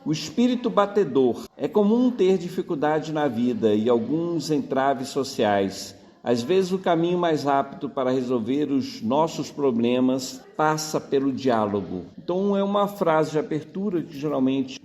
O espírito batedor. É comum ter dificuldade na vida e alguns entraves sociais. Às vezes o caminho mais rápido para resolver os nossos problemas passa pelo diálogo. Então é uma frase de abertura que geralmente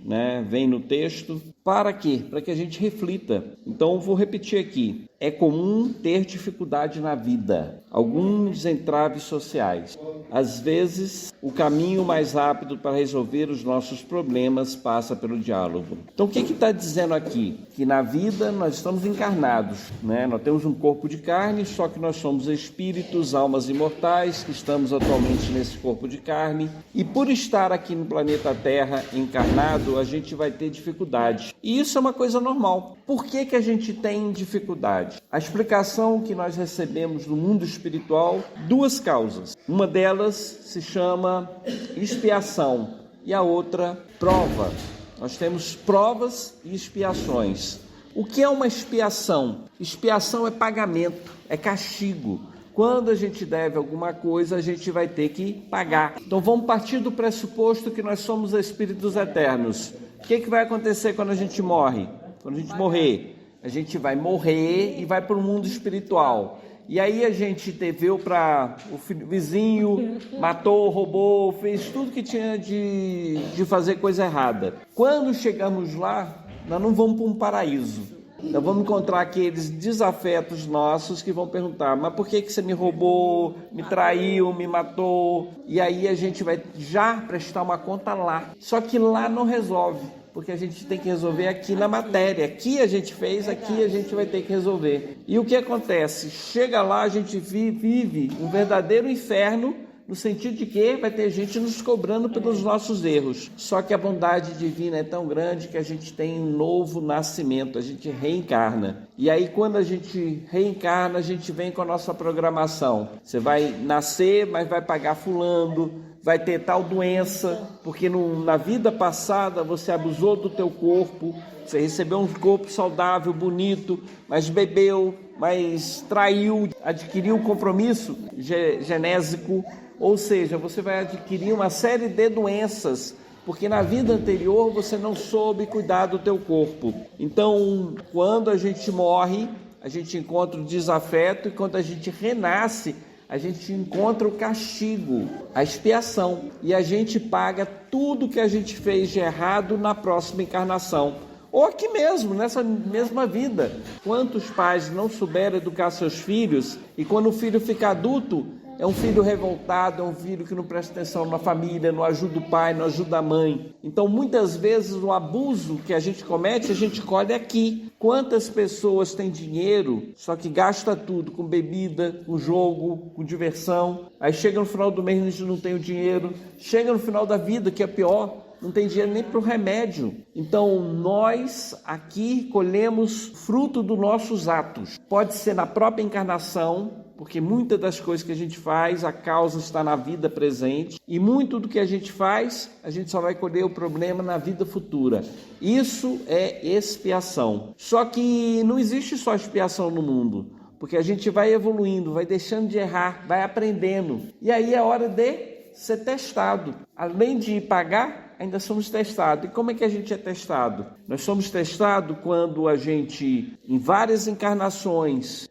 vem no texto. Para quê? Para que a gente reflita. Então vou repetir aqui. É comum ter dificuldade na vida, alguns entraves sociais. Às vezes o caminho mais rápido para resolver os nossos problemas passa pelo diálogo. Então o que está dizendo aqui? Que na vida nós estamos encarnados, Nós temos um corpo de carne, só que nós somos espíritos, almas imortais, que estamos atualmente nesse corpo de carne. E por estar aqui no planeta Terra encarnado, a gente vai ter dificuldades. E isso é uma coisa normal. Por que a gente tem dificuldade? A explicação que nós recebemos no mundo espiritual, duas causas. Uma delas se chama expiação e a outra prova. Nós temos provas e expiações. O que é uma expiação? Expiação é pagamento, é castigo. Quando a gente deve alguma coisa, a gente vai ter que pagar. Então vamos partir do pressuposto que nós somos espíritos eternos. O que vai acontecer quando a gente morre? Quando a gente morrer, a gente vai morrer e vai para o mundo espiritual. E aí a gente veio para o vizinho, matou, roubou, fez tudo que tinha de fazer coisa errada. Quando chegamos lá, nós não vamos para um paraíso. Nós vamos encontrar aqueles desafetos nossos que vão perguntar: mas por que você me roubou, me traiu, me matou? E aí a gente vai já prestar uma conta lá. Só que lá não resolve, porque a gente tem que resolver aqui na matéria. Aqui a gente fez, aqui a gente vai ter que resolver. E o que acontece? Chega lá, a gente vive um verdadeiro inferno, no sentido de que vai ter gente nos cobrando pelos nossos erros. Só que a bondade divina é tão grande que a gente tem um novo nascimento, a gente reencarna. E aí quando a gente reencarna, a gente vem com a nossa programação. Você vai nascer, mas vai pagar fulano, vai ter tal doença, porque na vida passada você abusou do teu corpo, você recebeu um corpo saudável, bonito, mas bebeu, mas traiu, adquiriu um compromisso genésico. Ou seja, você vai adquirir uma série de doenças, porque na vida anterior você não soube cuidar do teu corpo. Então, quando a gente morre, a gente encontra o desafeto, e quando a gente renasce, a gente encontra o castigo, a expiação. E a gente paga tudo que a gente fez de errado na próxima encarnação. Ou aqui mesmo, nessa mesma vida. Quantos pais não souberam educar seus filhos, e quando o filho fica adulto, é um filho revoltado, é um filho que não presta atenção na família, não ajuda o pai, não ajuda a mãe. Então, muitas vezes, o abuso que a gente comete, a gente colhe aqui. Quantas pessoas têm dinheiro, só que gasta tudo com bebida, com jogo, com diversão. Aí chega no final do mês, a gente não tem o dinheiro. Chega no final da vida, que é pior, não tem dinheiro nem para o remédio. Então, nós aqui colhemos fruto dos nossos atos. Pode ser na própria encarnação, porque muitas das coisas que a gente faz, a causa está na vida presente, e muito do que a gente faz, a gente só vai colher o problema na vida futura. Isso é expiação. Só que não existe só expiação no mundo, porque a gente vai evoluindo, vai deixando de errar, vai aprendendo. E aí é hora de ser testado. Além de pagar, ainda somos testados. E como é que a gente é testado? Nós somos testados quando a gente, em várias encarnações,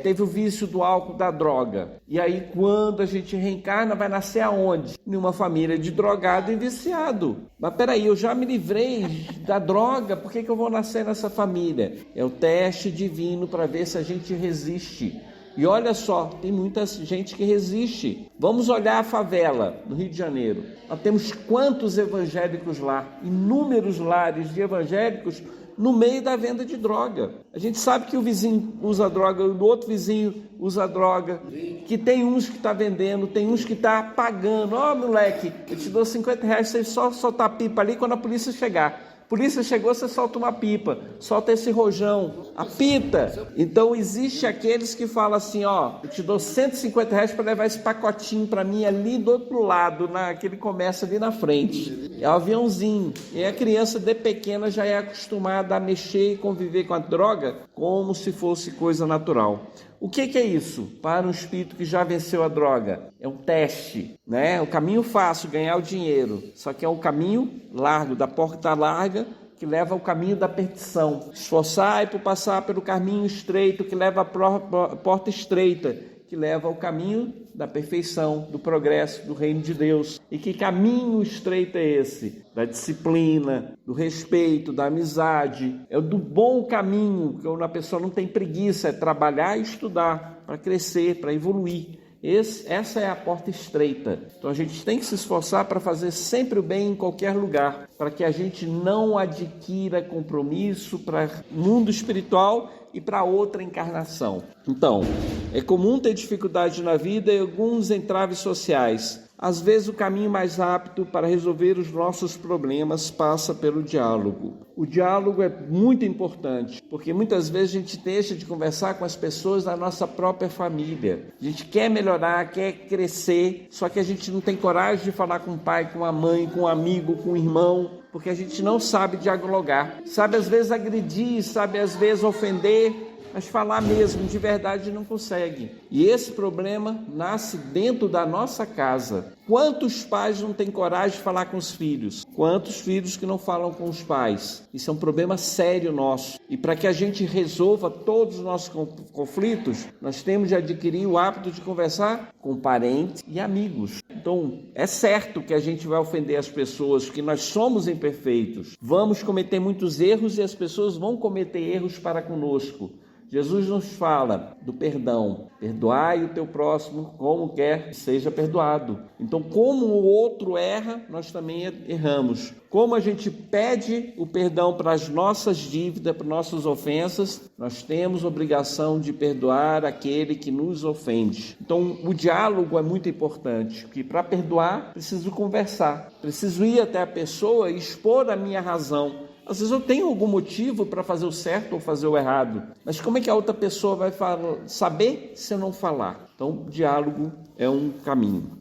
teve o vício do álcool, da droga. E aí quando a gente reencarna, vai nascer aonde? Em uma família de drogado e viciado. Mas peraí, eu já me livrei da droga, por que eu vou nascer nessa família? É o teste divino para ver se a gente resiste. E olha só, tem muita gente que resiste. Vamos olhar a favela no Rio de Janeiro. Nós temos quantos evangélicos lá? Inúmeros lares de evangélicos no meio da venda de droga. A gente sabe que o vizinho usa droga, o outro vizinho usa droga, que tem uns que está vendendo, tem uns que está pagando. Ó, moleque, eu te dou R$50, você só soltar a pipa ali quando a polícia chegar. Polícia chegou, você solta uma pipa, solta esse rojão, apita. Então existe aqueles que falam assim, ó, eu te dou R$150 para levar esse pacotinho para mim ali do outro lado, naquele comércio ali na frente. É um aviãozinho. E a criança de pequena já é acostumada a mexer e conviver com a droga como se fosse coisa natural. O que é isso? Para um espírito que já venceu a droga, é um teste, né? O caminho fácil, ganhar o dinheiro, só que é um caminho largo, da porta larga, que leva ao caminho da perdição. Esforçai por passar pelo caminho estreito, que leva à porta estreita, que leva ao caminho da perfeição, do progresso, do reino de Deus. E que caminho estreito é esse? Da disciplina, do respeito, da amizade. É o do bom caminho, que a pessoa não tem preguiça, é trabalhar e estudar para crescer, para evoluir. Essa é a porta estreita. Então a gente tem que se esforçar para fazer sempre o bem em qualquer lugar, para que a gente não adquira compromisso para o mundo espiritual e para outra encarnação. Então, é comum ter dificuldade na vida e alguns entraves sociais. Às vezes o caminho mais rápido para resolver os nossos problemas passa pelo diálogo. O diálogo é muito importante, porque muitas vezes a gente deixa de conversar com as pessoas da nossa própria família. A gente quer melhorar, quer crescer, só que a gente não tem coragem de falar com o pai, com a mãe, com um amigo, com um irmão, porque a gente não sabe dialogar. Sabe às vezes agredir, sabe às vezes ofender, mas falar mesmo, de verdade, não consegue. E esse problema nasce dentro da nossa casa. Quantos pais não têm coragem de falar com os filhos? Quantos filhos que não falam com os pais? Isso é um problema sério nosso. E para que a gente resolva todos os nossos conflitos, nós temos de adquirir o hábito de conversar com parentes e amigos. Então, é certo que a gente vai ofender as pessoas, que nós somos imperfeitos. Vamos cometer muitos erros e as pessoas vão cometer erros para conosco. Jesus nos fala do perdão. Perdoai o teu próximo como quer que seja perdoado. Então, como o outro erra, nós também erramos. Como a gente pede o perdão para as nossas dívidas, para nossas ofensas, nós temos obrigação de perdoar aquele que nos ofende. Então, o diálogo é muito importante, porque para perdoar, preciso conversar. Preciso ir até a pessoa e expor a minha razão. Às vezes eu tenho algum motivo para fazer o certo ou fazer o errado, mas como é que a outra pessoa vai saber se eu não falar? Então, o diálogo é um caminho.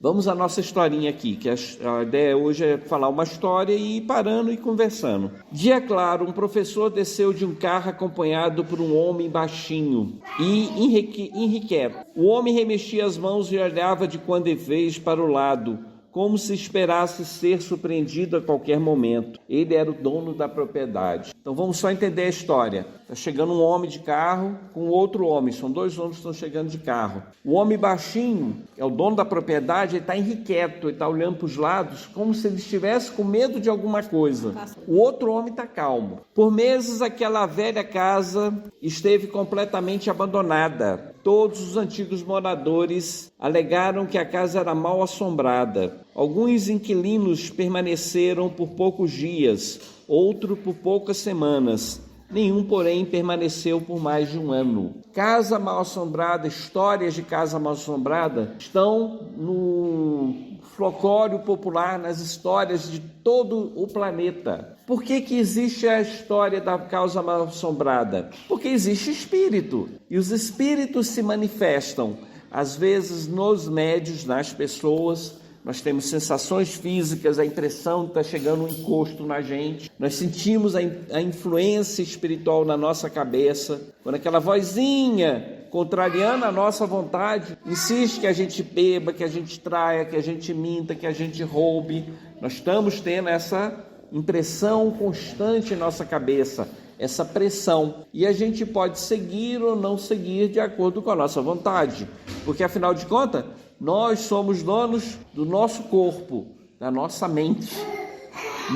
Vamos à nossa historinha aqui, que a ideia hoje é falar uma história e ir parando e conversando. Dia claro, um professor desceu de um carro acompanhado por um homem baixinho e irrequieto. O homem remexia as mãos e olhava de quando em vez para o lado, como se esperasse ser surpreendido a qualquer momento. Ele era o dono da propriedade. Então vamos só entender a história. Está chegando um homem de carro com outro homem. São dois homens que estão chegando de carro. O homem baixinho, que é o dono da propriedade, ele está inquieto, ele está olhando para os lados como se ele estivesse com medo de alguma coisa. O outro homem está calmo. Por meses aquela velha casa esteve completamente abandonada. Todos os antigos moradores alegaram que a casa era mal assombrada. Alguns inquilinos permaneceram por poucos dias, outro por poucas semanas. Nenhum, porém, permaneceu por mais de um ano. Casa mal assombrada, histórias de casa mal assombrada estão no folclore popular, nas histórias de todo o planeta. Por que existe a história da casa mal assombrada? Porque existe espírito. E os espíritos se manifestam, às vezes, nos médios, nas pessoas. Nós temos sensações físicas, a impressão que está chegando um encosto na gente. Nós sentimos a influência espiritual na nossa cabeça. Quando aquela vozinha, contrariando a nossa vontade, insiste que a gente beba, que a gente traia, que a gente minta, que a gente roube. Nós estamos tendo essa impressão constante em nossa cabeça, essa pressão. E a gente pode seguir ou não seguir de acordo com a nossa vontade. Porque, afinal de contas, nós somos donos do nosso corpo, da nossa mente.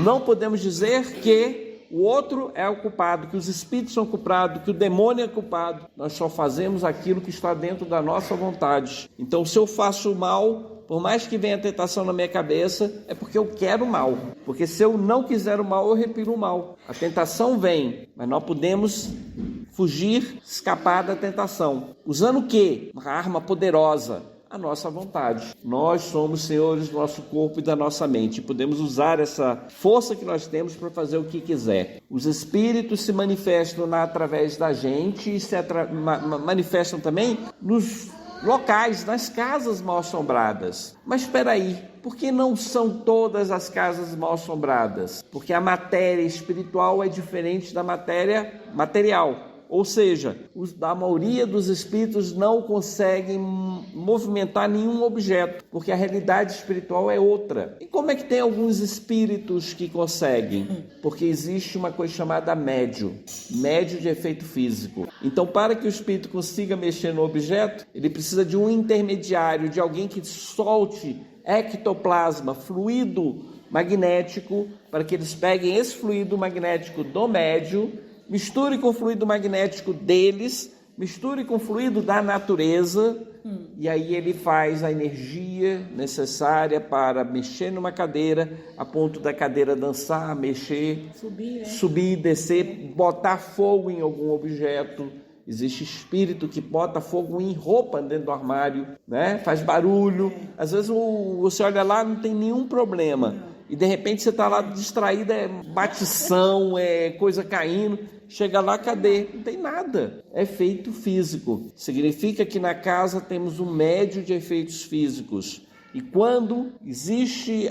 Não podemos dizer que o outro é o culpado, que os espíritos são culpados, que o demônio é culpado. Nós só fazemos aquilo que está dentro da nossa vontade. Então, se eu faço o mal, por mais que venha a tentação na minha cabeça, é porque eu quero o mal. Porque se eu não quiser o mal, eu repiro o mal. A tentação vem, mas nós podemos fugir, escapar da tentação. Usando o quê? Uma arma poderosa. A nossa vontade. Nós somos senhores do nosso corpo e da nossa mente. Podemos usar essa força que nós temos para fazer o que quiser. Os espíritos se manifestam através da gente e se manifestam também nos locais, nas casas mal assombradas. Mas espera aí, por que não são todas as casas mal assombradas? Porque a matéria espiritual é diferente da matéria material. Ou seja, a maioria dos espíritos não conseguem movimentar nenhum objeto, porque a realidade espiritual é outra. E como é que tem alguns espíritos que conseguem? Porque existe uma coisa chamada médio de efeito físico. Então, para que o espírito consiga mexer no objeto, ele precisa de um intermediário, de alguém que solte ectoplasma, fluido magnético, para que eles peguem esse fluido magnético do médio, misture com o fluido magnético deles, misture com o fluido da natureza, e aí ele faz a energia necessária para mexer numa cadeira, a ponto da cadeira dançar, mexer, subir, descer, botar fogo em algum objeto. Existe espírito que bota fogo em roupa dentro do armário, né? Faz barulho. Às vezes você olha lá, não tem nenhum problema. E de repente você está lá distraído, é batição, é coisa caindo. Chega lá, cadê? Não tem nada. É efeito físico. Significa que na casa temos um médio de efeitos físicos. E quando existe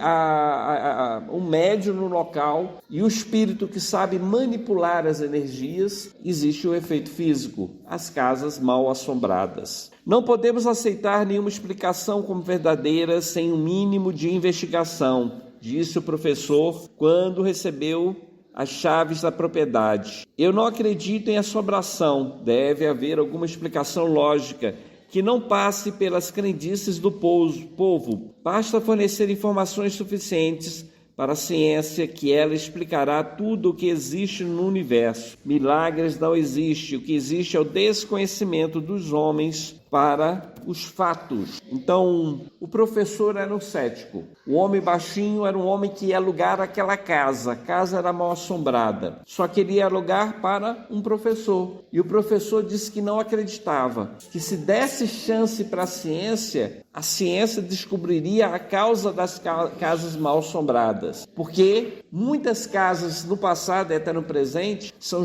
um médium no local e o espírito que sabe manipular as energias, existe o efeito físico, as casas mal assombradas. Não podemos aceitar nenhuma explicação como verdadeira sem um mínimo de investigação, disse o professor quando recebeu as chaves da propriedade. Eu não acredito em assombração, deve haver alguma explicação lógica que não passe pelas crendices do povo. Basta fornecer informações suficientes para a ciência que ela explicará tudo o que existe no universo. Milagres não existem, o que existe é o desconhecimento dos homens para os fatos. Então, o professor era um cético. O homem baixinho era um homem que ia alugar aquela casa. A casa era mal assombrada. Só que ele ia alugar para um professor. E o professor disse que não acreditava. Que se desse chance para a ciência descobriria a causa das casas mal assombradas. Porque muitas casas no passado e até no presente são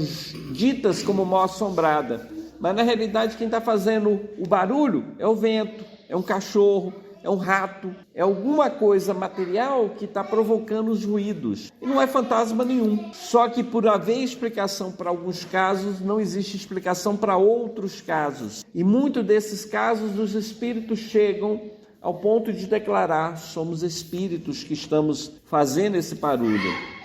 ditas como mal assombradas. Mas na realidade quem está fazendo o barulho é o vento, é um cachorro, é um rato, é alguma coisa material que está provocando os ruídos. E não é fantasma nenhum. Só que por haver explicação para alguns casos, não existe explicação para outros casos. E muitos desses casos os espíritos chegam ao ponto de declarar: somos espíritos que estamos fazendo esse barulho.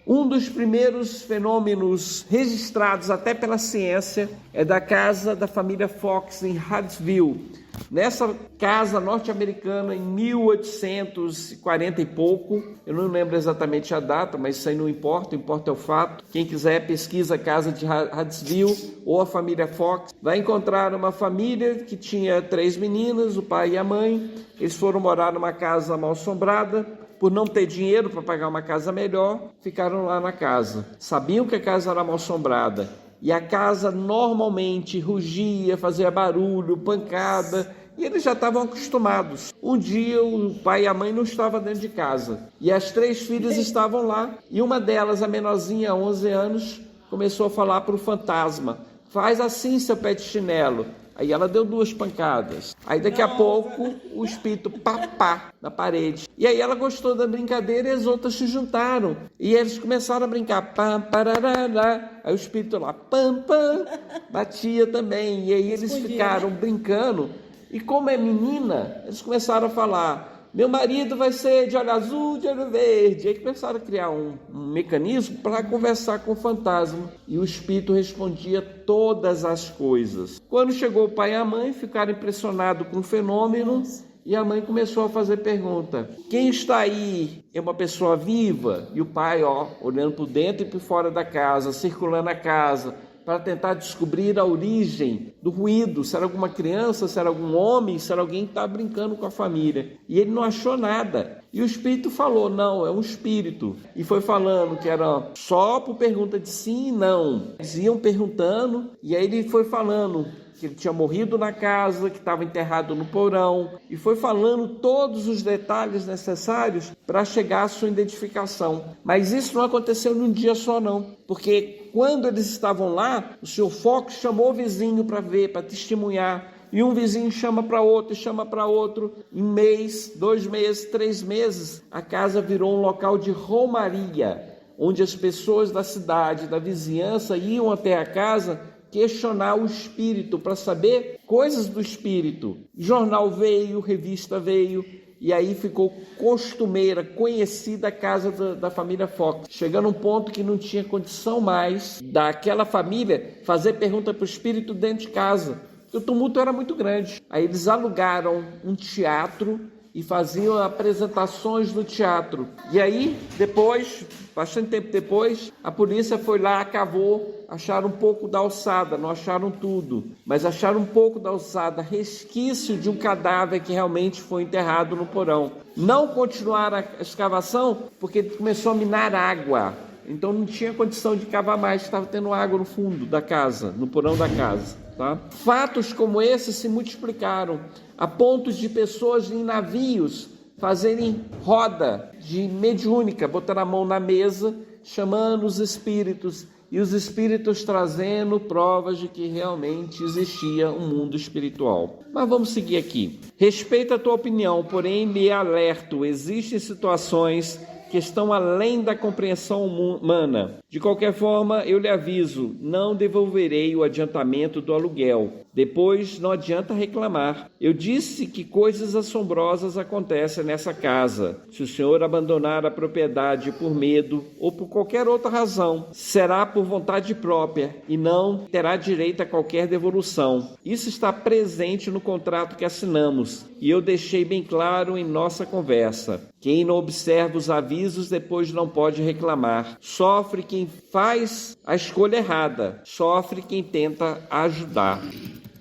Um dos primeiros fenômenos registrados até pela ciência é da casa da família Fox em Hartsville. Nessa casa norte-americana, em 1840 e pouco, eu não lembro exatamente a data, mas isso aí não importa, importa é o fato. Quem quiser pesquisa a casa de Hartsville ou a família Fox, vai encontrar uma família que tinha 3 meninas, o pai e a mãe. Eles foram morar numa casa mal assombrada. Por não ter dinheiro para pagar uma casa melhor, ficaram lá na casa. Sabiam que a casa era mal assombrada. E a casa normalmente rugia, fazia barulho, pancada. E eles já estavam acostumados. Um dia o pai e a mãe não estavam dentro de casa. E as 3 filhas estavam lá. E uma delas, a menorzinha, 11 anos, começou a falar para o fantasma: faz assim, seu pé de chinelo. Aí ela deu 2 pancadas. Aí daqui a pouco o espírito papá na parede. E aí ela gostou da brincadeira e as outras se juntaram. E eles começaram a brincar. Pam, parará. Aí o espírito lá, pam, pam, batia também. E aí eles ficaram brincando. E como é menina, eles começaram a falar: meu marido vai ser de olho azul, de olho verde. Aí começaram a criar um mecanismo para conversar com o fantasma. E o espírito respondia todas as coisas. Quando chegou o pai e a mãe, ficaram impressionados com o fenômeno. E a mãe começou a fazer pergunta: quem está aí? É uma pessoa viva? E o pai, olhando por dentro e por fora da casa, circulando a casa, para tentar descobrir a origem do ruído, se era alguma criança, se era algum homem, se era alguém que estava brincando com a família. E ele não achou nada. E o espírito falou: não, é um espírito. E foi falando que era só por pergunta de sim e não. Eles iam perguntando, e aí ele foi falando que ele tinha morrido na casa, que estava enterrado no porão, e foi falando todos os detalhes necessários para chegar à sua identificação. Mas isso não aconteceu num dia só não, porque quando eles estavam lá, o Sr. Fox chamou o vizinho para ver, para testemunhar, e um vizinho chama para outro, chama para outro. Em mês, 2 meses, 3 meses, a casa virou um local de romaria, onde as pessoas da cidade, da vizinhança, iam até a casa questionar o espírito, para saber coisas do espírito. Jornal veio, revista veio, e aí ficou costumeira, conhecida a casa da família Fox, chegando a um ponto que não tinha condição mais daquela família fazer pergunta para o espírito dentro de casa. O tumulto era muito grande. Aí eles alugaram um teatro e faziam apresentações no teatro. E aí, depois, bastante tempo depois, a polícia foi lá, cavou, acharam um pouco da alçada, não acharam tudo, mas acharam um pouco da alçada, resquício de um cadáver que realmente foi enterrado no porão. Não continuaram a escavação porque começou a minar água. Então não tinha condição de cavar mais, estava tendo água no fundo da casa, no porão da casa. Tá? Fatos como esse se multiplicaram a ponto de pessoas em navios fazerem roda de mediúnica, botar a mão na mesa, chamando os espíritos, e os espíritos trazendo provas de que realmente existia um mundo espiritual. Mas vamos seguir aqui. Respeito a tua opinião, porém lhe alerto, existem situações que estão além da compreensão humana. De qualquer forma, eu lhe aviso, não devolverei o adiantamento do aluguel. Depois, não adianta reclamar. Eu disse que coisas assombrosas acontecem nessa casa. Se o senhor abandonar a propriedade por medo ou por qualquer outra razão, será por vontade própria e não terá direito a qualquer devolução. Isso está presente no contrato que assinamos e eu deixei bem claro em nossa conversa. Quem não observa os avisos depois não pode reclamar. Sofre quem faz a escolha errada, sofre quem tenta ajudar.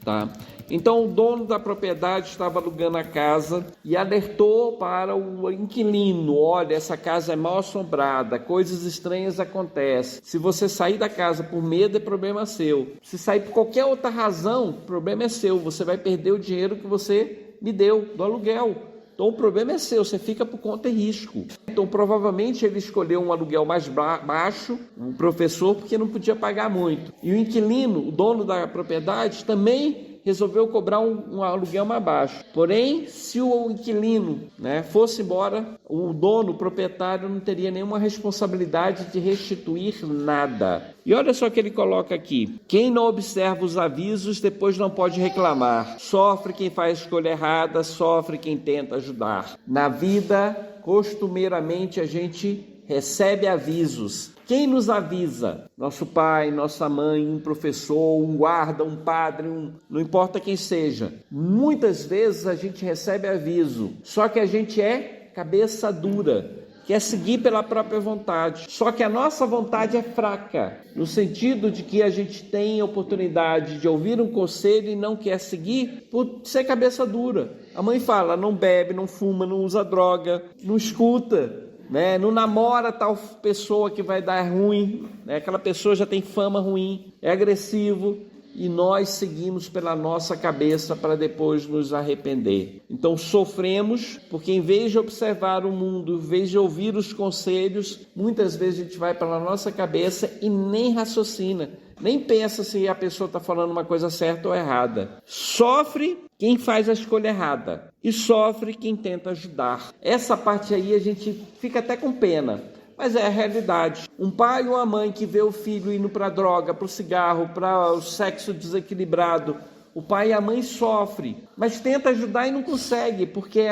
Tá? Então o dono da propriedade estava alugando a casa e alertou para o inquilino: olha, essa casa é mal assombrada, coisas estranhas acontecem. Se você sair da casa por medo, é problema seu. Se sair por qualquer outra razão, o problema é seu. Você vai perder o dinheiro que você me deu do aluguel. Então o problema é seu, você fica por conta e risco. Então provavelmente ele escolheu um aluguel mais baixo, um professor, porque não podia pagar muito. E o inquilino, o dono da propriedade, também resolveu cobrar um aluguel mais baixo. Porém, se o inquilino fosse embora, o dono, o proprietário, não teria nenhuma responsabilidade de restituir nada. E olha só o que ele coloca aqui: quem não observa os avisos depois não pode reclamar. Sofre quem faz a escolha errada, sofre quem tenta ajudar. Na vida, costumeiramente, a gente recebe avisos. Quem nos avisa? Nosso pai, nossa mãe, um professor, um guarda, um padre, não importa quem seja. Muitas vezes a gente recebe aviso, só que a gente é cabeça dura, quer seguir pela própria vontade. Só que a nossa vontade é fraca, no sentido de que a gente tem a oportunidade de ouvir um conselho e não quer seguir por ser cabeça dura. A mãe fala: não bebe, não fuma, não usa droga, não escuta, não namora tal pessoa que vai dar ruim, aquela pessoa já tem fama ruim, é agressivo, e nós seguimos pela nossa cabeça para depois nos arrepender. Então sofremos porque, em vez de observar o mundo, em vez de ouvir os conselhos, muitas vezes a gente vai pela nossa cabeça e nem raciocina, nem pensa se a pessoa está falando uma coisa certa ou errada. Sofre quem faz a escolha errada e sofre quem tenta ajudar. Essa parte aí a gente fica até com pena, mas é a realidade. Um pai ou uma mãe que vê o filho indo para a droga, para o cigarro, para o sexo desequilibrado, o pai e a mãe sofrem, mas tenta ajudar e não consegue, porque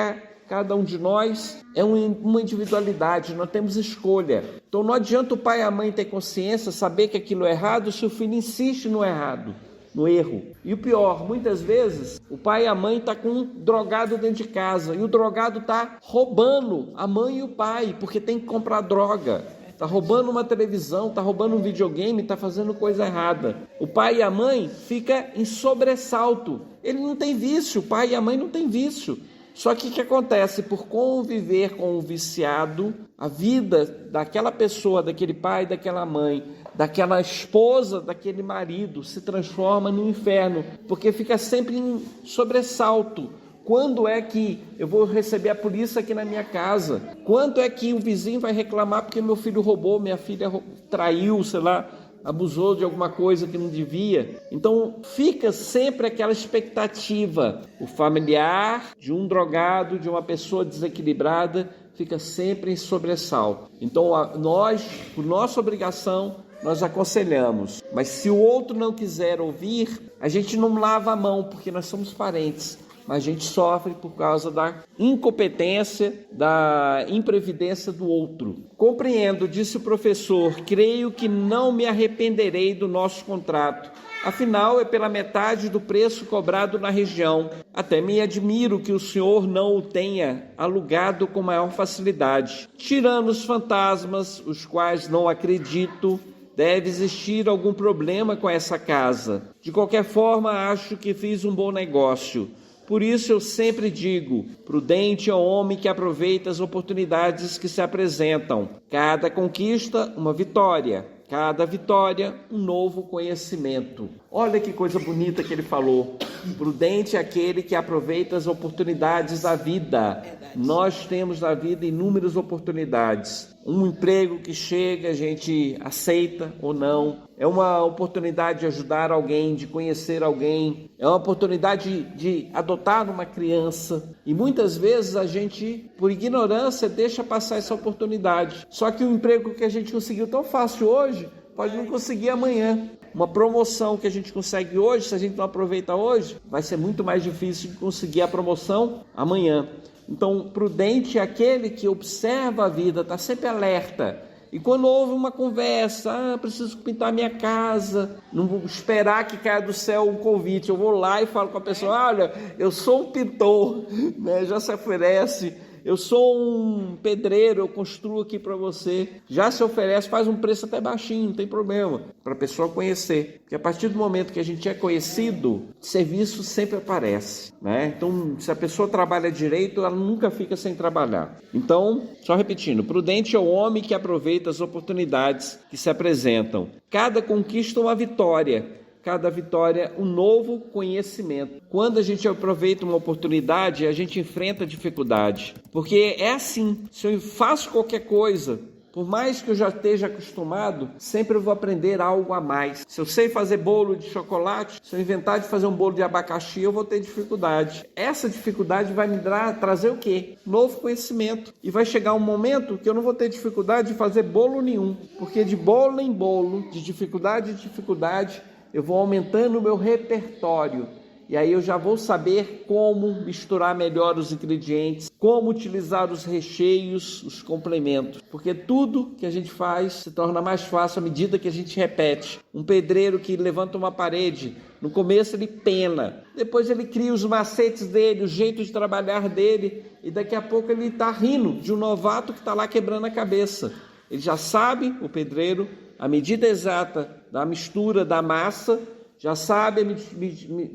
cada um de nós é uma individualidade, nós temos escolha. Então não adianta o pai e a mãe ter consciência, saber que aquilo é errado, se o filho insiste no errado, no erro. E o pior, muitas vezes o pai e a mãe estão com um drogado dentro de casa e o drogado está roubando a mãe e o pai, porque tem que comprar droga. Está roubando uma televisão, está roubando um videogame, está fazendo coisa errada. O pai e a mãe ficam em sobressalto. Ele não tem vício, o pai e a mãe não tem vício. Só que o que acontece? Por conviver com o viciado, a vida daquela pessoa, daquele pai, daquela mãe, daquela esposa, daquele marido, se transforma no inferno, porque fica sempre em sobressalto. Quando é que eu vou receber a polícia aqui na minha casa? Quando é que o vizinho vai reclamar porque meu filho roubou, minha filha traiu, sei lá, abusou de alguma coisa que não devia? Então fica sempre aquela expectativa. O familiar de um drogado, de uma pessoa desequilibrada, fica sempre em sobressalto. Então nós, por nossa obrigação, nós aconselhamos. Mas se o outro não quiser ouvir, a gente não lava a mão, porque nós somos parentes. Mas a gente sofre por causa da incompetência, da imprevidência do outro. Compreendo, disse o professor, creio que não me arrependerei do nosso contrato. Afinal, é pela metade do preço cobrado na região. Até me admiro que o senhor não o tenha alugado com maior facilidade. Tirando os fantasmas, os quais não acredito, deve existir algum problema com essa casa. De qualquer forma, acho que fiz um bom negócio. Por isso eu sempre digo, prudente é o homem que aproveita as oportunidades que se apresentam. Cada conquista, uma vitória. Cada vitória, um novo conhecimento. Olha que coisa bonita que ele falou. Prudente é aquele que aproveita as oportunidades da vida. Nós temos na vida inúmeras oportunidades. Um emprego que chega, a gente aceita ou não. É uma oportunidade de ajudar alguém, de conhecer alguém. É uma oportunidade de adotar uma criança. E muitas vezes a gente, por ignorância, deixa passar essa oportunidade. Só que o emprego que a gente conseguiu tão fácil hoje, pode não conseguir amanhã. Uma promoção que a gente consegue hoje, se a gente não aproveita hoje, vai ser muito mais difícil de conseguir a promoção amanhã. Então, prudente é aquele que observa a vida, está sempre alerta. E quando houve uma conversa, preciso pintar minha casa, não vou esperar que caia do céu um convite, eu vou lá e falo com a pessoa, olha, eu sou um pintor, né? Já se oferece. Eu sou um pedreiro, eu construo aqui para você. Já se oferece, faz um preço até baixinho, não tem problema, para a pessoa conhecer. Porque a partir do momento que a gente é conhecido, serviço sempre aparece, né? Então, se a pessoa trabalha direito, ela nunca fica sem trabalhar. Então, só repetindo, prudente é o homem que aproveita as oportunidades que se apresentam. Cada conquista é uma vitória. Cada vitória, um novo conhecimento. Quando a gente aproveita uma oportunidade, a gente enfrenta dificuldade. Porque é assim, se eu faço qualquer coisa, por mais que eu já esteja acostumado, sempre eu vou aprender algo a mais. Se eu sei fazer bolo de chocolate, se eu inventar de fazer um bolo de abacaxi, eu vou ter dificuldade. Essa dificuldade vai me trazer o quê? Novo conhecimento. E vai chegar um momento que eu não vou ter dificuldade de fazer bolo nenhum. Porque de bolo em bolo, de dificuldade em dificuldade, eu vou aumentando o meu repertório e aí eu já vou saber como misturar melhor os ingredientes, como utilizar os recheios, os complementos, porque tudo que a gente faz se torna mais fácil à medida que a gente repete. Um pedreiro que levanta uma parede, no começo ele pena, depois ele cria os macetes dele, o jeito de trabalhar dele e daqui a pouco ele está rindo de um novato que está lá quebrando a cabeça. Ele já sabe, o pedreiro, a medida exata da mistura da massa, já sabe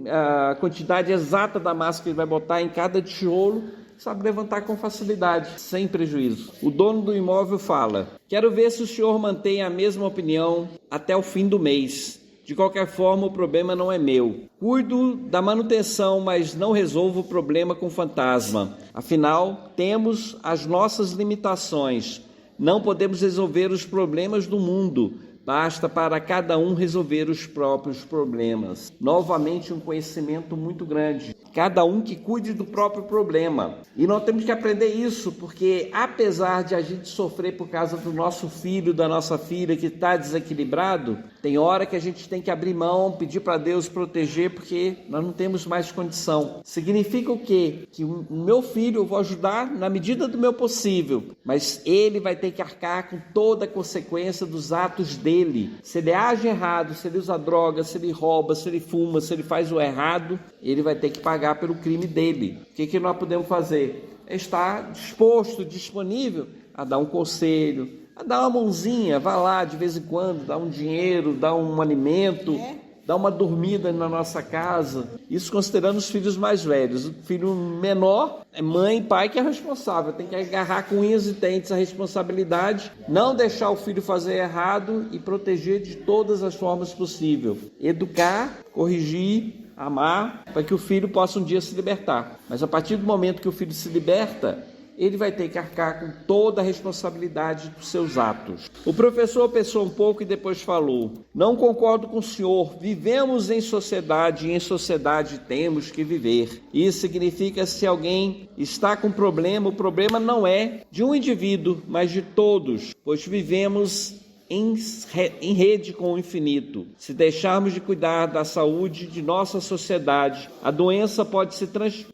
a quantidade exata da massa que ele vai botar em cada tijolo, sabe levantar com facilidade, sem prejuízo. O dono do imóvel fala, quero ver se o senhor mantém a mesma opinião até o fim do mês. De qualquer forma, o problema não é meu. Cuido da manutenção, mas não resolvo o problema com fantasma. Afinal, temos as nossas limitações. Não podemos resolver os problemas do mundo, basta para cada um resolver os próprios problemas. Novamente, um conhecimento muito grande. Cada um que cuide do próprio problema. E nós temos que aprender isso, porque apesar de a gente sofrer por causa do nosso filho, da nossa filha que está desequilibrado, tem hora que a gente tem que abrir mão, pedir para Deus proteger, porque nós não temos mais condição. Significa o quê? Que o meu filho eu vou ajudar na medida do meu possível, mas ele vai ter que arcar com toda a consequência dos atos dele. Se ele age errado, se ele usa droga, se ele rouba, se ele fuma, se ele faz o errado, ele vai ter que pagar pelo crime dele. O que nós podemos fazer? É estar disposto, disponível a dar um conselho, a dar uma mãozinha, vá lá de vez em quando, dar um dinheiro, dar um alimento, dar uma dormida na nossa casa. Isso considerando os filhos mais velhos. O filho menor é mãe e pai que é responsável, tem que agarrar com unhas e dentes a responsabilidade, não deixar o filho fazer errado e proteger de todas as formas possíveis. Educar, corrigir, amar, para que o filho possa um dia se libertar. Mas a partir do momento que o filho se liberta, ele vai ter que arcar com toda a responsabilidade dos seus atos. O professor pensou um pouco e depois falou, não concordo com o senhor, vivemos em sociedade e em sociedade temos que viver. Isso significa se alguém está com problema, o problema não é de um indivíduo, mas de todos, pois vivemos em rede com o infinito. Se deixarmos de cuidar da saúde de nossa sociedade, a doença pode se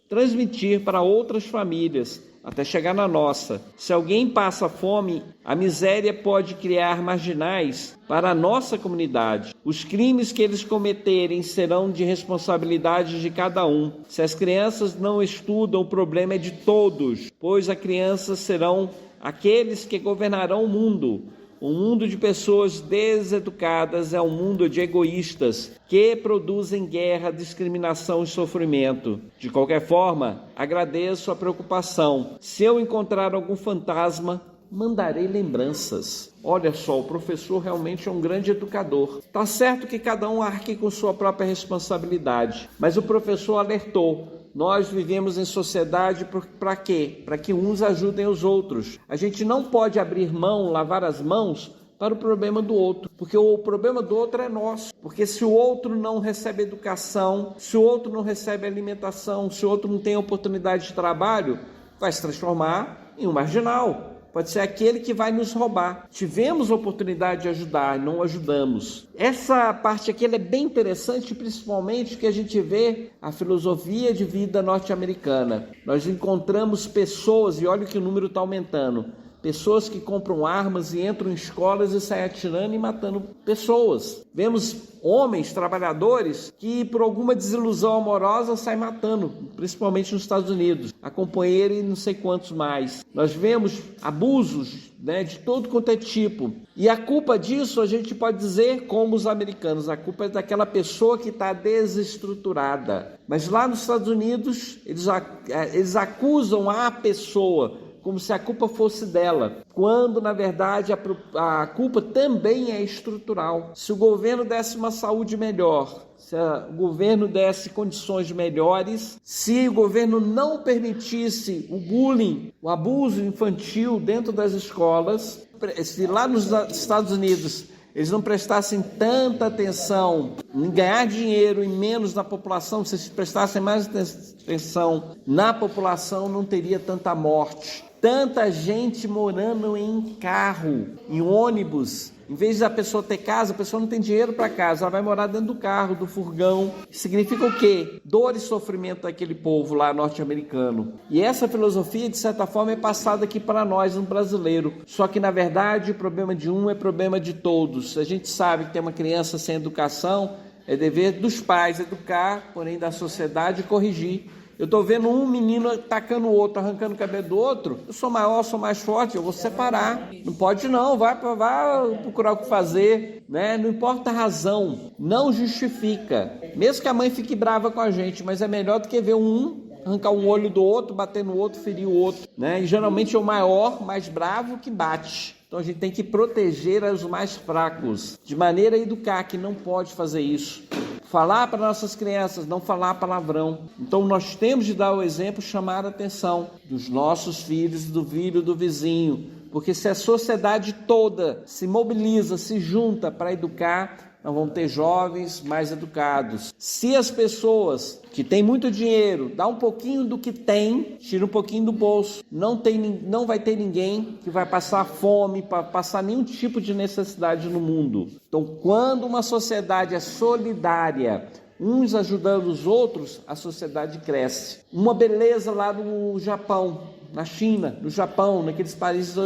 transmitir para outras famílias, até chegar na nossa. Se alguém passa fome, a miséria pode criar marginais para a nossa comunidade. Os crimes que eles cometerem serão de responsabilidade de cada um. Se as crianças não estudam, o problema é de todos, pois as crianças serão aqueles que governarão o mundo. Um mundo de pessoas deseducadas é um mundo de egoístas que produzem guerra, discriminação e sofrimento. De qualquer forma, agradeço a preocupação. Se eu encontrar algum fantasma, mandarei lembranças. Olha só, o professor realmente é um grande educador. Tá certo que cada um arque com sua própria responsabilidade, mas o professor alertou. Nós vivemos em sociedade para quê? Para que uns ajudem os outros. A gente não pode abrir mão, lavar as mãos para o problema do outro, porque o problema do outro é nosso. Porque se o outro não recebe educação, se o outro não recebe alimentação, se o outro não tem oportunidade de trabalho, vai se transformar em um marginal. Pode ser aquele que vai nos roubar. Tivemos a oportunidade de ajudar e não ajudamos. Essa parte aqui ela é bem interessante, principalmente que a gente vê a filosofia de vida norte-americana. Nós encontramos pessoas, e olha que o número está aumentando, pessoas que compram armas e entram em escolas e saem atirando e matando pessoas. Vemos homens, trabalhadores, que por alguma desilusão amorosa saem matando, principalmente nos Estados Unidos, a companheira e não sei quantos mais. Nós vemos abusos, de todo quanto é tipo. E a culpa disso, a gente pode dizer, como os americanos, a culpa é daquela pessoa que está desestruturada. Mas lá nos Estados Unidos, eles acusam a pessoa como se a culpa fosse dela, quando na verdade a culpa também é estrutural. Se o governo desse uma saúde melhor, se o governo desse condições melhores, se o governo não permitisse o bullying, o abuso infantil dentro das escolas, se lá nos Estados Unidos eles não prestassem tanta atenção em ganhar dinheiro e menos na população, se eles prestassem mais atenção na população, não teria tanta morte. Tanta gente morando em carro, em ônibus. Em vez da pessoa ter casa, a pessoa não tem dinheiro para casa, ela vai morar dentro do carro, do furgão. Significa o quê? Dor e sofrimento daquele povo lá norte-americano. E essa filosofia, de certa forma, é passada aqui para nós, um brasileiro. Só que, na verdade, o problema de um é problema de todos. A gente sabe que tem uma criança sem educação, é dever dos pais educar, porém da sociedade corrigir. Eu estou vendo um menino atacando o outro, arrancando o cabelo do outro. Eu sou maior, sou mais forte, eu vou separar. Não pode não, vai procurar o que fazer, Não importa a razão, não justifica. Mesmo que a mãe fique brava com a gente, mas é melhor do que ver um arrancar um olho do outro, bater no outro, ferir o outro, E geralmente é o maior, mais bravo que bate. Então a gente tem que proteger os mais fracos, de maneira a educar que não pode fazer isso. Falar para nossas crianças, não falar palavrão. Então nós temos de dar o exemplo, chamar a atenção dos nossos filhos, do filho do vizinho. Porque se a sociedade toda se mobiliza, se junta para educar, nós vamos ter jovens mais educados. Se as pessoas que têm muito dinheiro, dá um pouquinho do que tem, tira um pouquinho do bolso, não vai ter ninguém que vai passar fome, passar nenhum tipo de necessidade no mundo. Então, quando uma sociedade é solidária, uns ajudando os outros, a sociedade cresce. Uma beleza lá no Japão, na China, no Japão, naqueles países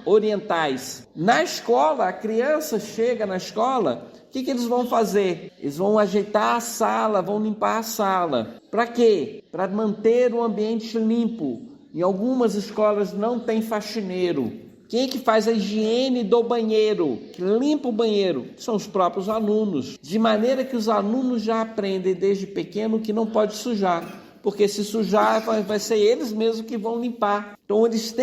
orientais. Na escola, a criança chega na escola, o que eles vão fazer? Eles vão ajeitar a sala, vão limpar a sala. Para quê? Para manter o ambiente limpo. Em algumas escolas não tem faxineiro. Quem é que faz a higiene do banheiro, que limpa o banheiro? São os próprios alunos. De maneira que os alunos já aprendem desde pequeno que não pode sujar. Porque se sujar, vai ser eles mesmos que vão limpar. Então eles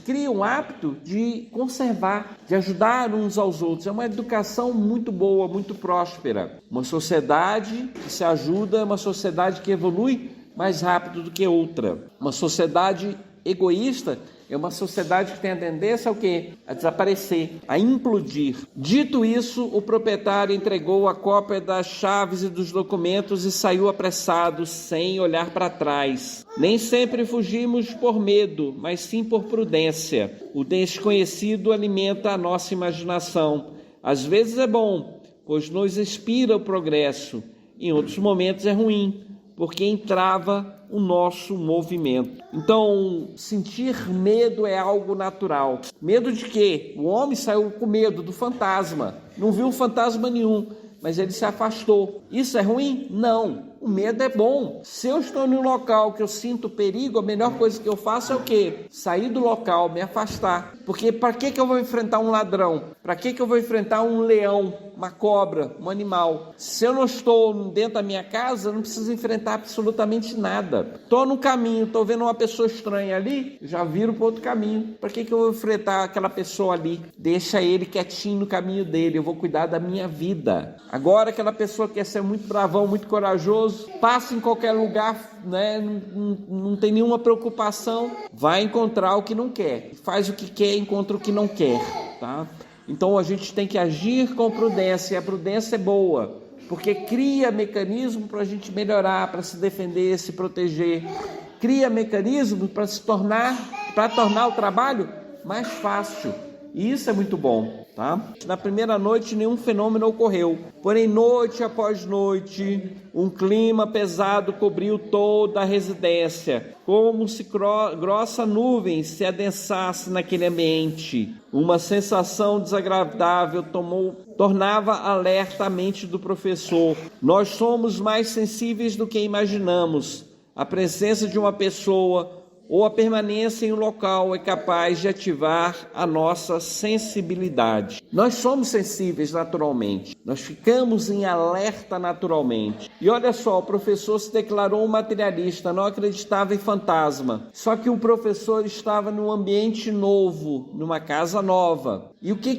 criam um hábito de conservar, de ajudar uns aos outros. É uma educação muito boa, muito próspera. Uma sociedade que se ajuda é uma sociedade que evolui mais rápido do que outra. Uma sociedade egoísta É uma sociedade que tem a tendência ao quê? A desaparecer, a implodir. Dito isso, o proprietário entregou a cópia das chaves e dos documentos e saiu apressado, sem olhar para trás. Nem sempre fugimos por medo, mas sim por prudência. O desconhecido alimenta a nossa imaginação. Às vezes é bom, pois nos inspira o progresso. Em outros momentos é ruim, porque entrava o nosso movimento. Então, sentir medo é algo natural. Medo de quê? O homem saiu com medo do fantasma. Não viu fantasma nenhum, mas ele se afastou. Isso é ruim? Não. O medo é bom. Se eu estou em um local que eu sinto perigo, a melhor coisa que eu faço é o quê? Sair do local, me afastar. Porque para que eu vou enfrentar um ladrão? Para que eu vou enfrentar um leão, uma cobra, um animal? Se eu não estou dentro da minha casa, eu não preciso enfrentar absolutamente nada. Estou no caminho, estou vendo uma pessoa estranha ali, já viro para outro caminho. Para que eu vou enfrentar aquela pessoa ali? Deixa ele quietinho no caminho dele, eu vou cuidar da minha vida. Agora aquela pessoa quer ser muito bravão, muito corajoso, passa em qualquer lugar, né? Não tem nenhuma preocupação, vai encontrar o que não quer, faz o que quer, encontra o que não quer, tá? Então a gente tem que agir com prudência, e a prudência é boa, porque cria mecanismo para a gente melhorar, para se defender, se proteger, cria mecanismo para tornar o trabalho mais fácil, e isso é muito bom, tá? Na primeira noite nenhum fenômeno ocorreu, porém noite após noite um clima pesado cobriu toda a residência, como se grossa nuvem se adensasse naquele ambiente. Uma sensação desagradável tornava alerta a mente do professor. Nós somos mais sensíveis do que imaginamos. A presença de uma pessoa ou a permanência em um local é capaz de ativar a nossa sensibilidade. Nós somos sensíveis naturalmente, nós ficamos em alerta naturalmente. E olha só, o professor se declarou um materialista, não acreditava em fantasma. Só que o professor estava num ambiente novo, numa casa nova. E o que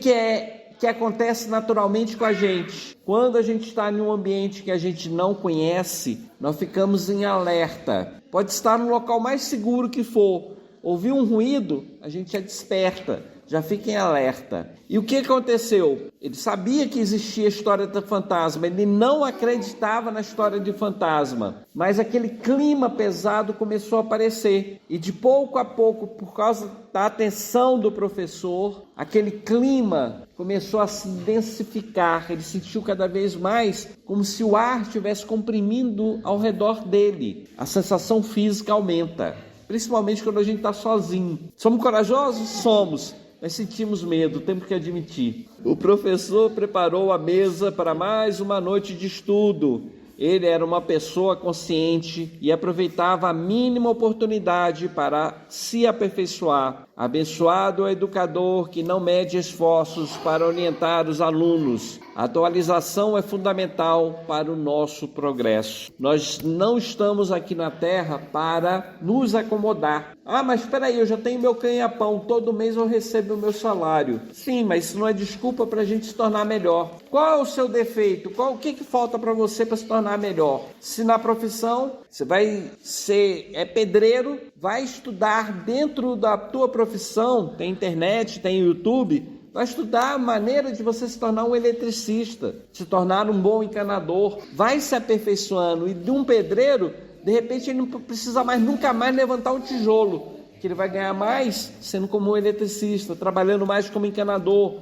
acontece naturalmente com a gente? Quando a gente está em um ambiente que a gente não conhece, nós ficamos em alerta. Pode estar no local mais seguro que for. Ouvir um ruído, a gente já desperta, já fica em alerta. E o que aconteceu? Ele sabia que existia a história do fantasma, ele não acreditava na história de fantasma, mas aquele clima pesado começou a aparecer. E de pouco a pouco, por causa da atenção do professor, aquele clima começou a se densificar. Ele sentiu cada vez mais como se o ar estivesse comprimindo ao redor dele. A sensação física aumenta, principalmente quando a gente está sozinho. Somos corajosos? Somos. Mas sentimos medo, temos que admitir. O professor preparou a mesa para mais uma noite de estudo. Ele era uma pessoa consciente e aproveitava a mínima oportunidade para se aperfeiçoar. Abençoado é o educador que não mede esforços para orientar os alunos. A atualização é fundamental para o nosso progresso. Nós não estamos aqui na Terra para nos acomodar. Ah, mas espera aí, eu já tenho meu ganha-pão, todo mês eu recebo o meu salário. Sim, mas isso não é desculpa para a gente se tornar melhor. Qual é o seu defeito? O que falta para você para se tornar melhor? Se na profissão você vai ser pedreiro, vai estudar dentro da tua profissão, tem internet, tem YouTube, vai estudar a maneira de você se tornar um eletricista, se tornar um bom encanador, vai se aperfeiçoando. E de um pedreiro, de repente ele não precisa nunca mais levantar um tijolo, que ele vai ganhar mais sendo como um eletricista, trabalhando mais como encanador,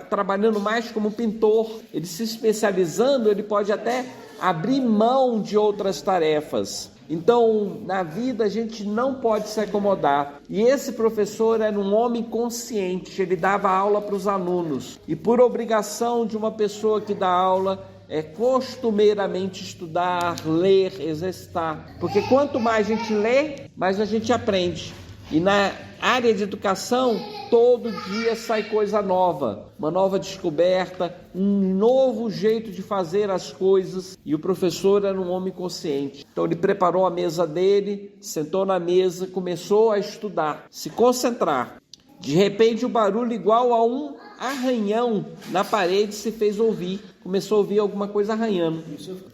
trabalhando mais como pintor. Ele se especializando, ele pode até abrir mão de outras tarefas. Então, na vida, a gente não pode se acomodar. E esse professor era um homem consciente, ele dava aula para os alunos. E por obrigação de uma pessoa que dá aula, é costumeiramente estudar, ler, exercitar. Porque quanto mais a gente lê, mais a gente aprende. E na área de educação, todo dia sai coisa nova, uma nova descoberta, um novo jeito de fazer as coisas. E o professor era um homem consciente. Então ele preparou a mesa dele, sentou na mesa, começou a estudar, se concentrar. De repente o barulho igual a um arranhão na parede se fez ouvir. Começou a ouvir alguma coisa arranhando.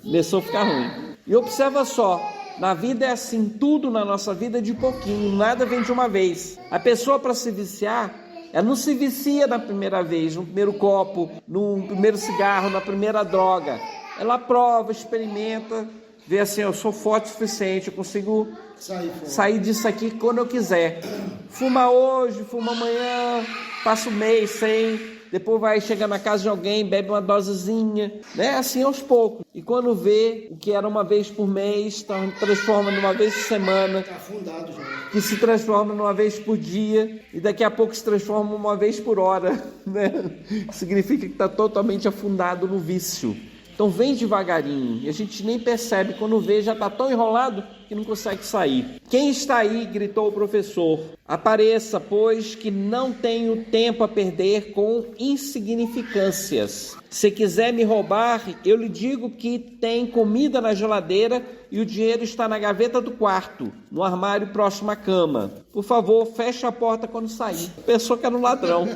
Começou a ficar ruim. E observa só, Na vida é assim, tudo na nossa vida é de pouquinho, nada vem de uma vez. A pessoa, para se viciar, ela não se vicia na primeira vez, no primeiro copo, no primeiro cigarro, na primeira droga. Ela prova, experimenta, vê assim, eu sou forte o suficiente, eu consigo sair disso aqui quando eu quiser. Fuma hoje, fuma amanhã, passa um mês sem... Depois vai chegar na casa de alguém, bebe uma dosezinha, né? Assim aos poucos. E quando vê o que era uma vez por mês, transforma numa vez por semana. Está afundado já. Que se transforma numa vez por dia. E daqui a pouco se transforma uma vez por hora, né? Significa que está totalmente afundado no vício. Então vem devagarinho, e a gente nem percebe, quando vê já está tão enrolado que não consegue sair. Quem está aí? Gritou o professor. Apareça, pois, que não tenho tempo a perder com insignificâncias. Se quiser me roubar, eu lhe digo que tem comida na geladeira e o dinheiro está na gaveta do quarto, no armário próximo à cama. Por favor, feche a porta quando sair. Pensou que era um ladrão.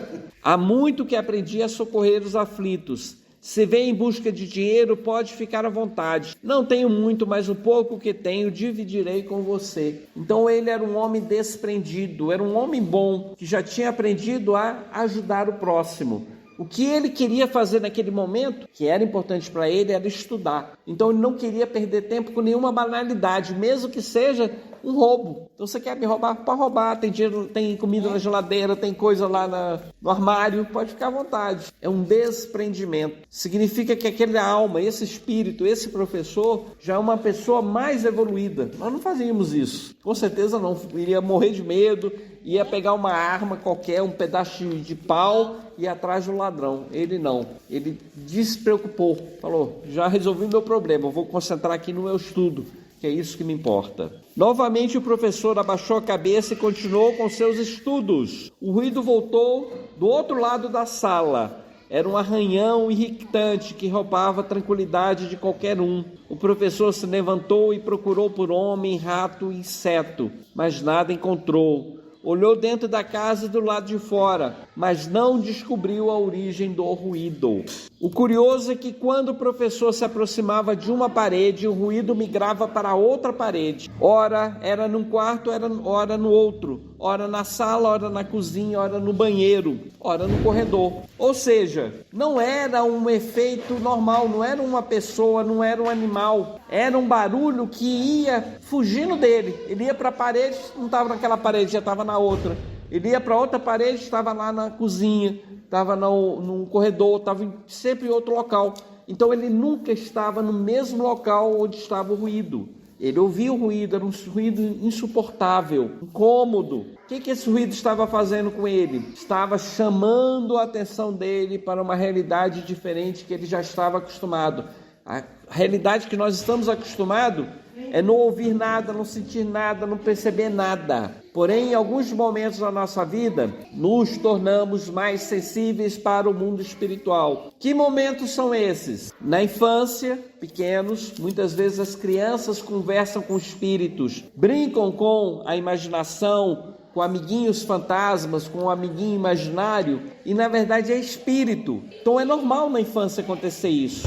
Há muito que aprendi a socorrer os aflitos. Se vem em busca de dinheiro, pode ficar à vontade. Não tenho muito, mas o pouco que tenho dividirei com você. Então ele era um homem desprendido, era um homem bom, que já tinha aprendido a ajudar o próximo. O que ele queria fazer naquele momento, que era importante para ele, era estudar. Então ele não queria perder tempo com nenhuma banalidade, mesmo que seja um roubo. Então você quer me roubar? Pode roubar, tem dinheiro, tem comida na geladeira, tem coisa lá no armário, pode ficar à vontade. É um desprendimento. Significa que aquela alma, esse espírito, esse professor, já é uma pessoa mais evoluída. Nós não fazíamos isso. Com certeza não. Iria morrer de medo, ia pegar uma arma qualquer, um pedaço de pau e ir atrás do ladrão. Ele não. Ele despreocupou. Falou, já resolvi o meu problema, eu vou concentrar aqui no meu estudo, que é isso que me importa. Novamente o professor abaixou a cabeça e continuou com seus estudos. O ruído voltou do outro lado da sala. Era um arranhão irritante que roubava a tranquilidade de qualquer um. O professor se levantou e procurou por homem, rato e inseto, mas nada encontrou. Olhou dentro da casa e do lado de fora, mas não descobriu a origem do ruído. O curioso é que quando o professor se aproximava de uma parede, o ruído migrava para outra parede. Ora era num quarto, ora no outro. Ora na sala, ora na cozinha, ora no banheiro, ora no corredor. Ou seja, não era um efeito normal, não era uma pessoa, não era um animal. Era um barulho que ia fugindo dele. Ele ia para a parede, não estava naquela parede, já estava na outra. Ele ia para outra parede, estava lá na cozinha, estava no corredor, estava sempre em outro local. Então ele nunca estava no mesmo local onde estava o ruído. Ele ouvia o ruído, era um ruído insuportável, incômodo. O que esse ruído estava fazendo com ele? Estava chamando a atenção dele para uma realidade diferente que ele já estava acostumado. A realidade que nós estamos acostumados é não ouvir nada, não sentir nada, não perceber nada. Porém, em alguns momentos da nossa vida, nos tornamos mais sensíveis para o mundo espiritual. Que momentos são esses? Na infância, pequenos, muitas vezes as crianças conversam com espíritos, brincam com a imaginação, com amiguinhos fantasmas, com um amiguinho imaginário, e na verdade é espírito. Então é normal na infância acontecer isso.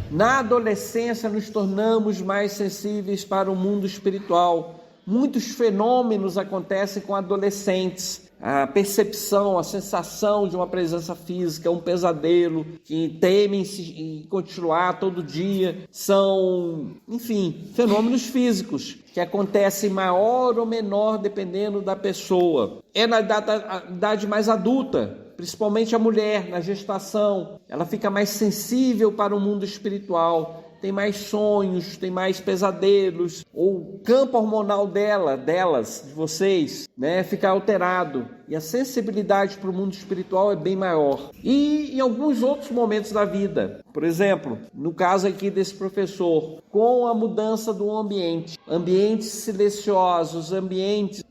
Na adolescência nos tornamos mais sensíveis para o mundo espiritual. Muitos fenômenos acontecem com adolescentes. A percepção, a sensação de uma presença física, um pesadelo, que temem em continuar todo dia. São, enfim, fenômenos físicos que acontecem maior ou menor dependendo da pessoa. É na idade mais adulta, principalmente a mulher, na gestação, ela fica mais sensível para o mundo espiritual, tem mais sonhos, tem mais pesadelos, ou o campo hormonal delas, de vocês, né, fica alterado, e a sensibilidade para o mundo espiritual é bem maior. E em alguns outros momentos da vida, por exemplo, no caso aqui desse professor, com a mudança do ambiente, ambientes silenciosos, ambientes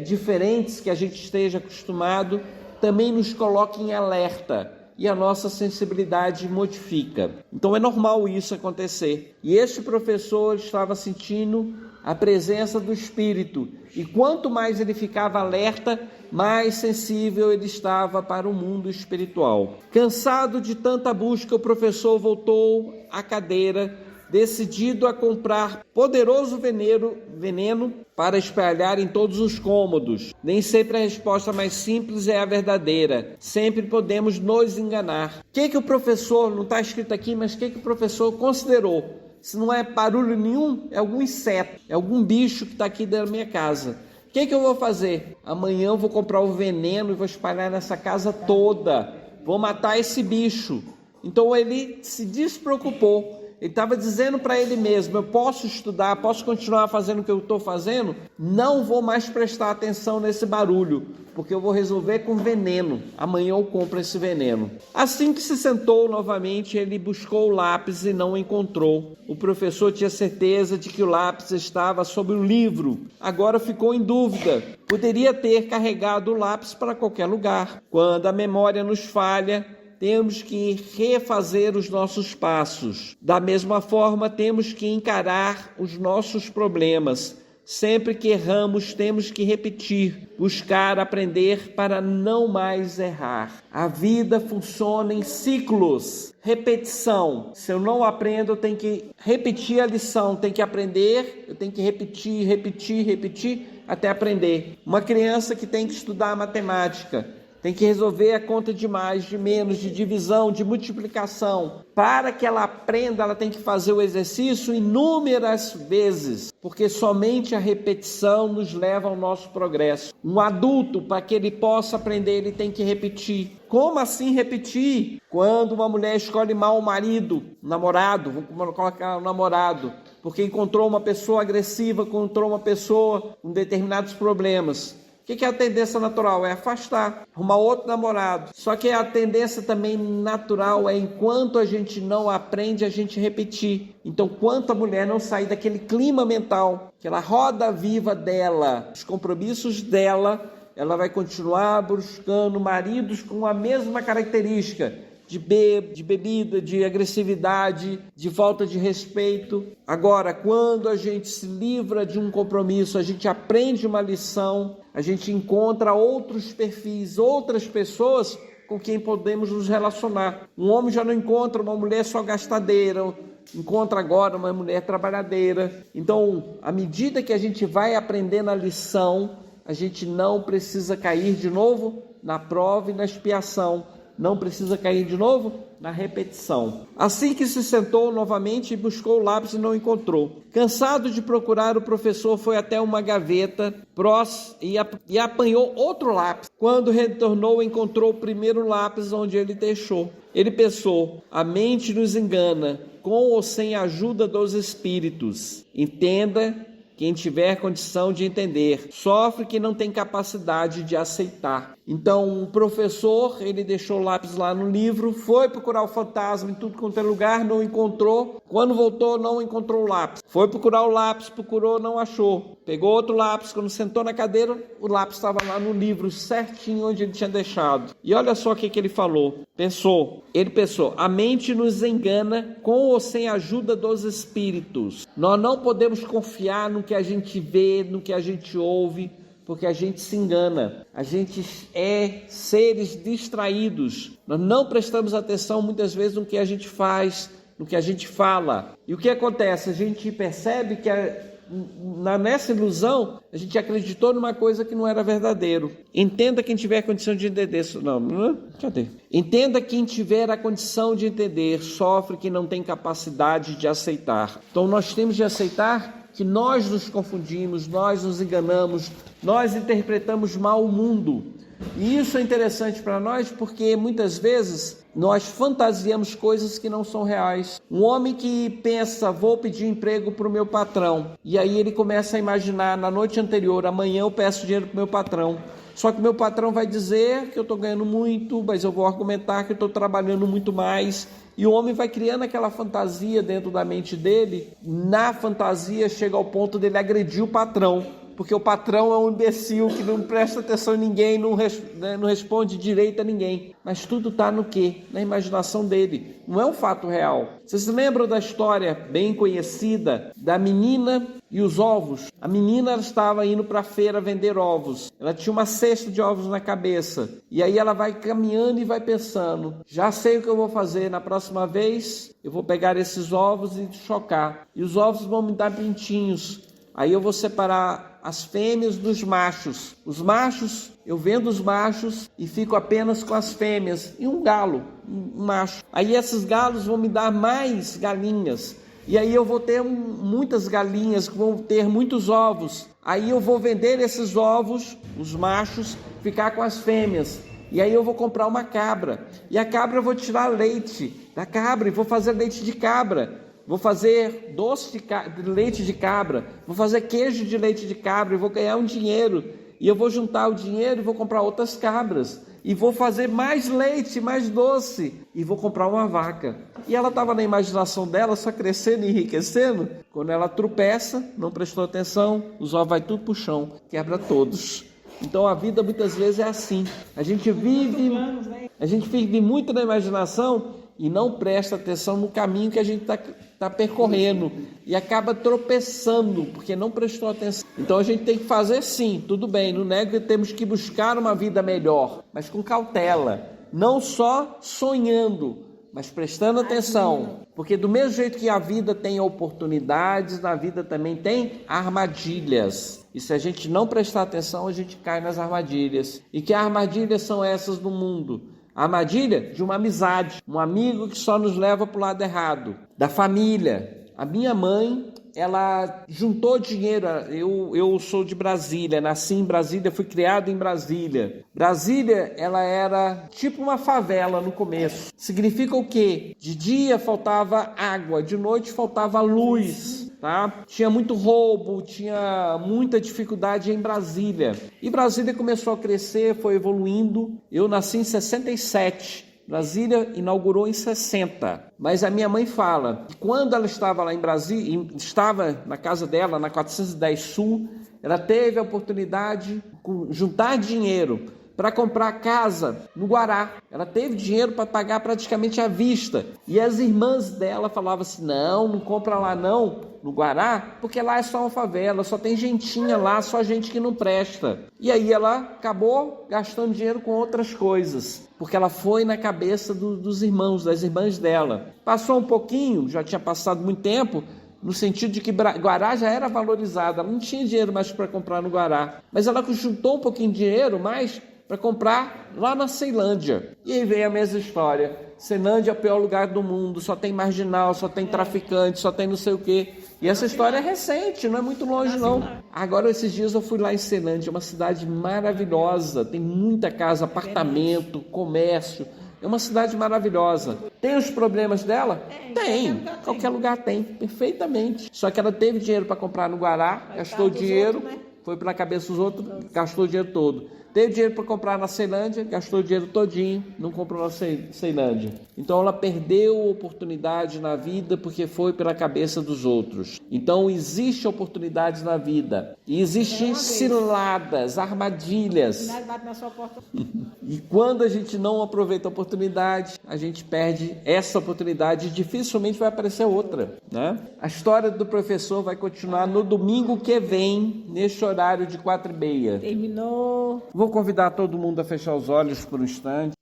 diferentes que a gente esteja acostumado, também nos coloca em alerta e a nossa sensibilidade modifica. Então é normal isso acontecer. E este professor estava sentindo a presença do Espírito. E quanto mais ele ficava alerta, mais sensível ele estava para o mundo espiritual. Cansado de tanta busca, o professor voltou à cadeira, decidido a comprar poderoso veneno para espalhar em todos os cômodos. Nem sempre a resposta mais simples é a verdadeira. Sempre podemos nos enganar. O que o professor, não está escrito aqui, mas o que o professor considerou? Se não é barulho nenhum, é algum inseto, é algum bicho que está aqui dentro da minha casa. O que eu vou fazer? Amanhã eu vou comprar o veneno e vou espalhar nessa casa toda. Vou matar esse bicho. Então ele se despreocupou. Ele estava dizendo para ele mesmo: eu posso estudar, posso continuar fazendo o que eu estou fazendo, não vou mais prestar atenção nesse barulho, porque eu vou resolver com veneno. Amanhã eu compro esse veneno. Assim que se sentou novamente, ele buscou o lápis e não o encontrou. O professor tinha certeza de que o lápis estava sobre o livro. Agora ficou em dúvida. Poderia ter carregado o lápis para qualquer lugar. Quando a memória nos falha, temos que refazer os nossos passos. Da mesma forma, temos que encarar os nossos problemas. Sempre que erramos, temos que repetir, buscar aprender para não mais errar. A vida funciona em ciclos. Repetição. Se eu não aprendo, eu tenho que repetir a lição, tenho que aprender, eu tenho que repetir, até aprender. Uma criança que tem que estudar matemática, tem que resolver a conta de mais, de menos, de divisão, de multiplicação. Para que ela aprenda, ela tem que fazer o exercício inúmeras vezes, porque somente a repetição nos leva ao nosso progresso. Um adulto, para que ele possa aprender, ele tem que repetir. Como assim repetir? Quando uma mulher escolhe mal o marido, namorado, vamos colocar o namorado, porque encontrou uma pessoa agressiva, encontrou uma pessoa com determinados problemas. O que é a tendência natural? É afastar, arrumar outro namorado. Só que a tendência também natural é, enquanto a gente não aprende, a gente repetir. Então, quanto a mulher não sair daquele clima mental, aquela roda viva dela, os compromissos dela, ela vai continuar buscando maridos com a mesma característica de bebida, de agressividade, de falta de respeito. Agora, quando a gente se livra de um compromisso, a gente aprende uma lição, a gente encontra outros perfis, outras pessoas com quem podemos nos relacionar. Um homem já não encontra uma mulher só gastadeira, encontra agora uma mulher trabalhadeira. Então, à medida que a gente vai aprendendo a lição, a gente não precisa cair de novo na prova e na expiação. Não precisa cair de novo na repetição. Assim que se sentou novamente, buscou o lápis e não encontrou. Cansado de procurar, o professor foi até uma gaveta e apanhou outro lápis. Quando retornou, encontrou o primeiro lápis onde ele deixou. Ele pensou: a mente nos engana, com ou sem a ajuda dos espíritos. Entenda quem tiver condição de entender, sofre quem não tem capacidade de aceitar. Então, o professor, ele deixou o lápis lá no livro, foi procurar o fantasma em tudo quanto é lugar, não encontrou. Quando voltou, não encontrou o lápis. Foi procurar o lápis, procurou, não achou. Pegou outro lápis, quando sentou na cadeira, o lápis estava lá no livro, certinho onde ele tinha deixado. E olha só o que ele falou. Ele pensou: a mente nos engana com ou sem a ajuda dos espíritos. Nós não podemos confiar no que a gente vê, no que a gente ouve, porque a gente se engana. A gente é seres distraídos. Nós não prestamos atenção muitas vezes no que a gente faz, no que a gente fala. E o que acontece? A gente percebe que nessa ilusão, a gente acreditou numa coisa que não era verdadeiro. Entenda quem tiver condição de entender isso. Cadê? Entenda quem tiver a condição de entender, sofre quem não tem capacidade de aceitar. Então nós temos de aceitar que nós nos confundimos, nós nos enganamos, nós interpretamos mal o mundo. E isso é interessante para nós porque muitas vezes nós fantasiamos coisas que não são reais. Um homem que pensa: vou pedir emprego para o meu patrão, e aí ele começa a imaginar na noite anterior: amanhã eu peço dinheiro para o meu patrão. Só que meu patrão vai dizer que eu estou ganhando muito, mas eu vou argumentar que eu estou trabalhando muito mais. E o homem vai criando aquela fantasia dentro da mente dele. Na fantasia chega ao ponto dele agredir o patrão, porque o patrão é um imbecil que não presta atenção em ninguém, não responde direito a ninguém. Mas tudo está no quê? Na imaginação dele. Não é um fato real. Vocês se lembram da história bem conhecida da menina E os ovos, a menina ela estava indo para a feira vender ovos. Ela tinha uma cesta de ovos na cabeça. E aí ela vai caminhando e vai pensando, já sei o que eu vou fazer na próxima vez, eu vou pegar esses ovos e chocar. E os ovos vão me dar pintinhos. Aí eu vou separar as fêmeas dos machos. Os machos, eu vendo os machos e fico apenas com as fêmeas. E um galo, um macho. Aí esses galos vão me dar mais galinhas. E aí eu vou ter muitas galinhas que vão ter muitos ovos. Aí eu vou vender esses ovos, os machos, ficar com as fêmeas. E aí eu vou comprar uma cabra. E a cabra eu vou tirar leite da cabra e vou fazer leite de cabra. Vou fazer doce de leite de cabra. Vou fazer queijo de leite de cabra e vou ganhar um dinheiro. E eu vou juntar o dinheiro e vou comprar outras cabras. E vou fazer mais leite, mais doce. E vou comprar uma vaca. E ela estava na imaginação dela, só crescendo e enriquecendo. Quando ela tropeça, não prestou atenção, os ovos vai tudo para o chão, quebra todos. Então a vida muitas vezes é assim. A gente vive muito na imaginação e não presta atenção no caminho que a gente está percorrendo. E acaba tropeçando, porque não prestou atenção. Então a gente tem que fazer sim, tudo bem, não nego que temos que buscar uma vida melhor, mas com cautela. Não só sonhando, mas prestando atenção, porque do mesmo jeito que a vida tem oportunidades, na vida também tem armadilhas. E se a gente não prestar atenção, a gente cai nas armadilhas. E que armadilhas são essas no mundo? A armadilha de uma amizade, um amigo que só nos leva para o lado errado, da família. A minha mãe, ela juntou dinheiro. Eu sou de Brasília, nasci em Brasília, fui criado em Brasília. Brasília, ela era tipo uma favela no começo. Significa o quê? De dia faltava água, de noite faltava luz, tá? Tinha muito roubo, tinha muita dificuldade em Brasília. E Brasília começou a crescer, foi evoluindo. Eu nasci em 67. Brasília inaugurou em 60, mas a minha mãe fala que quando ela estava lá em Brasília, estava na casa dela, na 410 Sul, ela teve a oportunidade de juntar dinheiro para comprar casa no Guará. Ela teve dinheiro para pagar praticamente à vista. E as irmãs dela falavam assim, não compra lá não, no Guará, porque lá é só uma favela, só tem gentinha lá, só gente que não presta. E aí ela acabou gastando dinheiro com outras coisas, porque ela foi na cabeça dos irmãos, das irmãs dela. Passou um pouquinho, já tinha passado muito tempo, no sentido de que Guará já era valorizada, ela não tinha dinheiro mais para comprar no Guará. Mas ela juntou um pouquinho de dinheiro mais para comprar lá na Ceilândia. E aí vem a mesma história. Ceilândia é o pior lugar do mundo, só tem marginal, só tem traficante, só tem não sei o quê. E essa história é recente, não é muito longe não. Agora esses dias eu fui lá em Ceilândia, uma cidade maravilhosa, tem muita casa, apartamento, comércio. É uma cidade maravilhosa. Tem os problemas dela? Tem. Qualquer lugar tem, perfeitamente. Só que ela teve dinheiro para comprar no Guará, gastou dinheiro, foi pela cabeça dos outros, gastou o dinheiro todo. Teve dinheiro para comprar na Ceilândia, gastou o dinheiro todinho, não comprou na Ceilândia. Então ela perdeu oportunidade na vida porque foi pela cabeça dos outros. Então existe oportunidades na vida. E existem ciladas, armadilhas. E quando a gente não aproveita a oportunidade, a gente perde essa oportunidade e dificilmente vai aparecer outra, né? A história do professor vai continuar no domingo que vem, neste horário de 4h30. Terminou. Vou convidar todo mundo a fechar os olhos por um instante.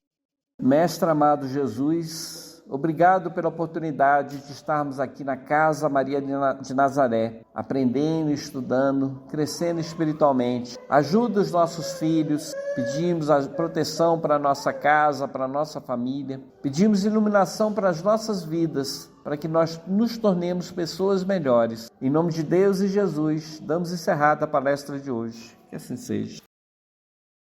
Mestre amado Jesus, obrigado pela oportunidade de estarmos aqui na Casa Maria de Nazaré, aprendendo, estudando, crescendo espiritualmente. Ajuda os nossos filhos, pedimos a proteção para a nossa casa, para a nossa família, pedimos iluminação para as nossas vidas, para que nós nos tornemos pessoas melhores. Em nome de Deus e Jesus, damos encerrada a palestra de hoje. Que assim seja.